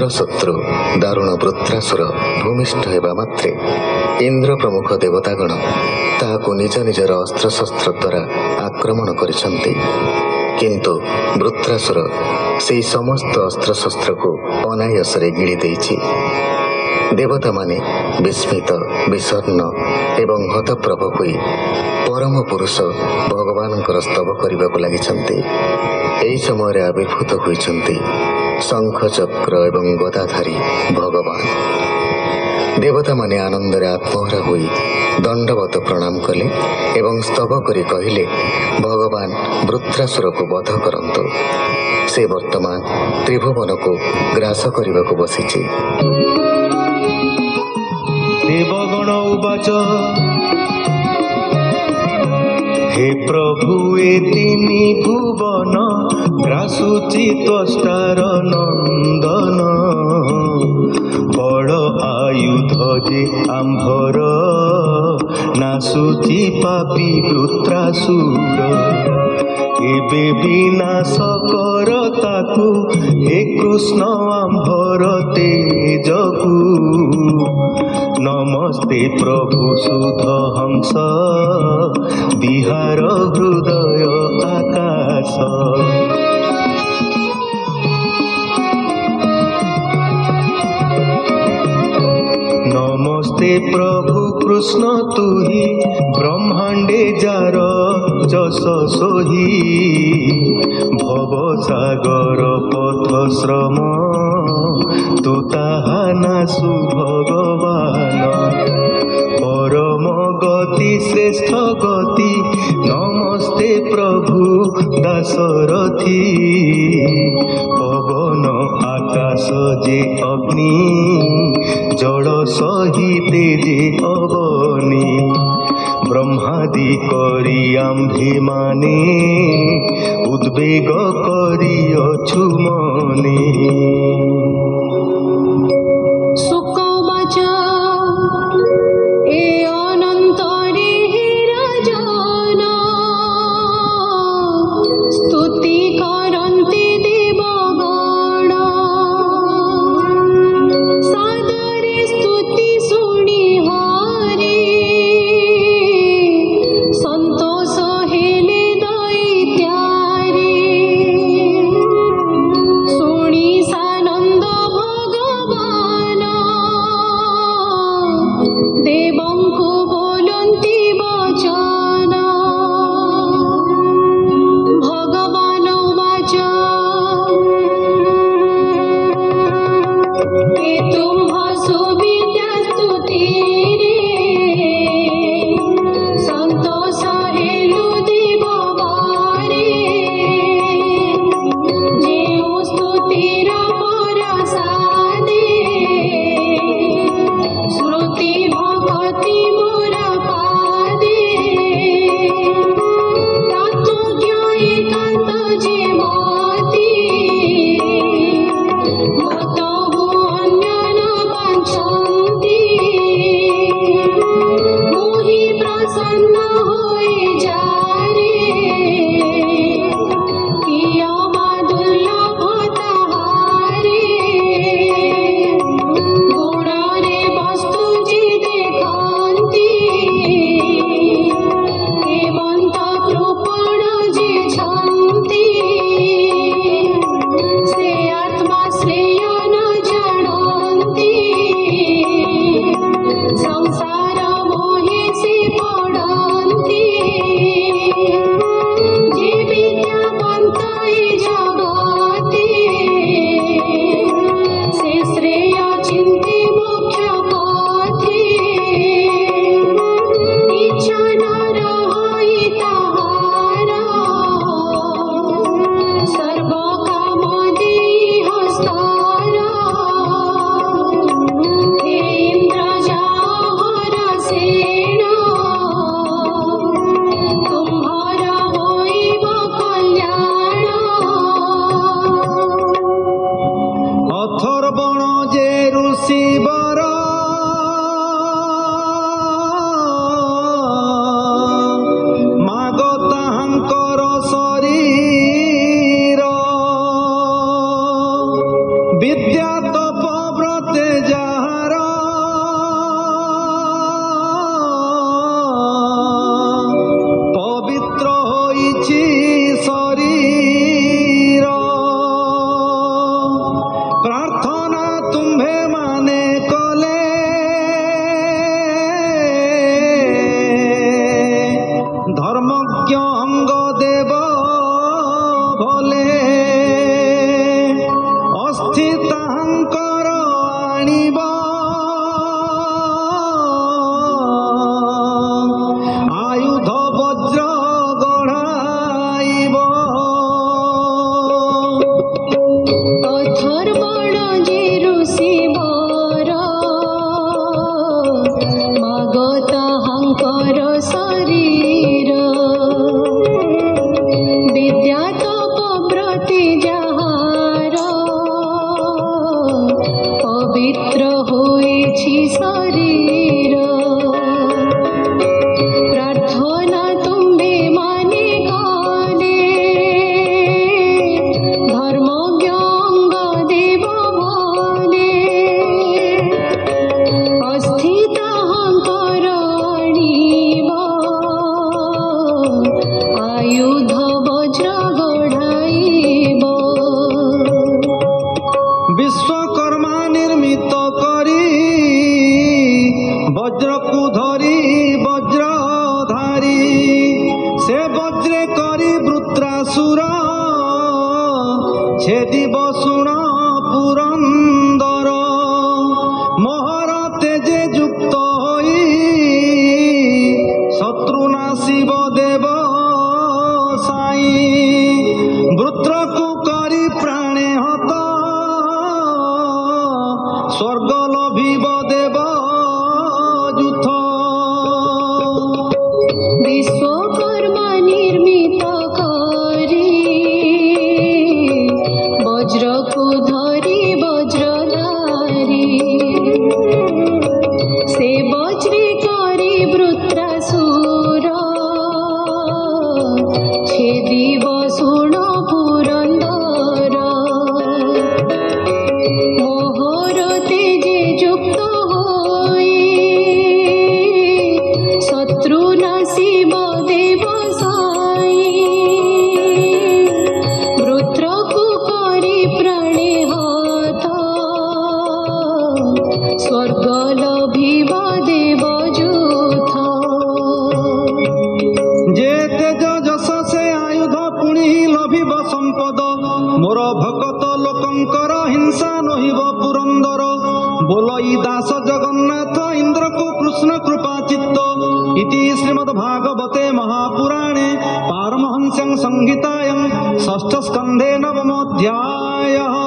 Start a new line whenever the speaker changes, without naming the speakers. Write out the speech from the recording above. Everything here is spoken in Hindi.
ଚିରଶତ୍ରୁ ଦାରୁଣ ବୃତ୍ରାସୁର ଭୂମିଷ୍ଠ ହେବା ମାତ୍ରେ ଇନ୍ଦ୍ର ପ୍ରମୁଖ ଦେବତାଗଣ ତାହାକୁ ନିଜ ନିଜର ଅସ୍ତ୍ରଶସ୍ତ୍ର ଦ୍ୱାରା ଆକ୍ରମଣ କରିଛନ୍ତି। କିନ୍ତୁ ବୃତ୍ରାସୁର ସେହି ସମସ୍ତ ଅସ୍ତ୍ରଶସ୍ତ୍ରକୁ ଅନାୟାସରେ ଗିଳି ଦେଇଛି। ଦେବତାମାନେ ବିସ୍ମିତ, ବିଷର୍ଣ୍ଣ ଏବଂ ହତପ୍ରଭ ହୋଇ ପରମ ପୁରୁଷ ଭଗବାନଙ୍କର ସ୍ତବ କରିବାକୁ ଲାଗିଛନ୍ତି। ଏହି ସମୟରେ ଆବିର୍ଭୂତ ହୋଇଛନ୍ତି ଶଙ୍ଖ, ଚକ୍ର ଏବଂ ଗଦାଧାରୀ ଭଗବାନ। ଦେବତାମାନେ ଆନନ୍ଦରେ ଆତ୍ମହରା ହୋଇ ଦଣ୍ଡବତ ପ୍ରଣାମ କଲେ ଏବଂ ସ୍ତବ କରି କହିଲେ, ଭଗବାନ ବୃତ୍ରାସୁରକୁ ବଧ କରନ୍ତୁ। ସେ ବର୍ତ୍ତମାନ ତ୍ରିଭୁବନକୁ ଗ୍ରାସ କରିବାକୁ ବସିଛି।
ଦେବଗଣ ଉବାଚ हे प्रभु ए तिनी भुवन ग्रासुचि त्वष्टार नंदन बड़ आयुध जे आंभर नासुचि पापी वृत्रासुर एबे विनाश कर ताकू हे कृष्ण आंभर तेजकू नमस्ते प्रभु सुध हंस बिहार हृदय आकाश नमस्ते प्रभु कृष्ण तुही ब्रह्मांडे जार जस सोही भव सागर पथ श्रम तु ताहा नासु भगवान परम गति श्रेष्ठ गति नमस्ते प्रभु दासरथी पवन आकाश जे अग्नि जड़ सहिते जे अवनी ब्रह्मादि करी आम्भे माने उद्वेग करी अछु मने
सानंद असुर छेदिब शुण पुरंदर मोहर तेजे युक्त होई शत्रु नाशिब देव साई वृत्र को करी प्राणे हत स्वर्ग लभिब देव जुथ
विश्वकर्मा निर्मित करी वज्र को धरी वज्रधारी से वज्री करी वृत्रासुर छेदिब शुण पुरंदर मोहर तेजे युक्त होई शत्रु नाशिब देव साई वृत्र को करी प्राणे हत स्वर्ग लभिब देव जुथ
जे तेज जस से आयुध पुणी लभिब संपद मोर भगत लोकंकर हिंसा नहिब पुरंदर बोलई दास जगन्नाथ इंद्र को कृष्ण कृपा चित्त इति श्रीमद् भागवते महापुराणे पारमहंस्यं संहितायां षष्ठ स्कंधे नवमोऽध्यायः।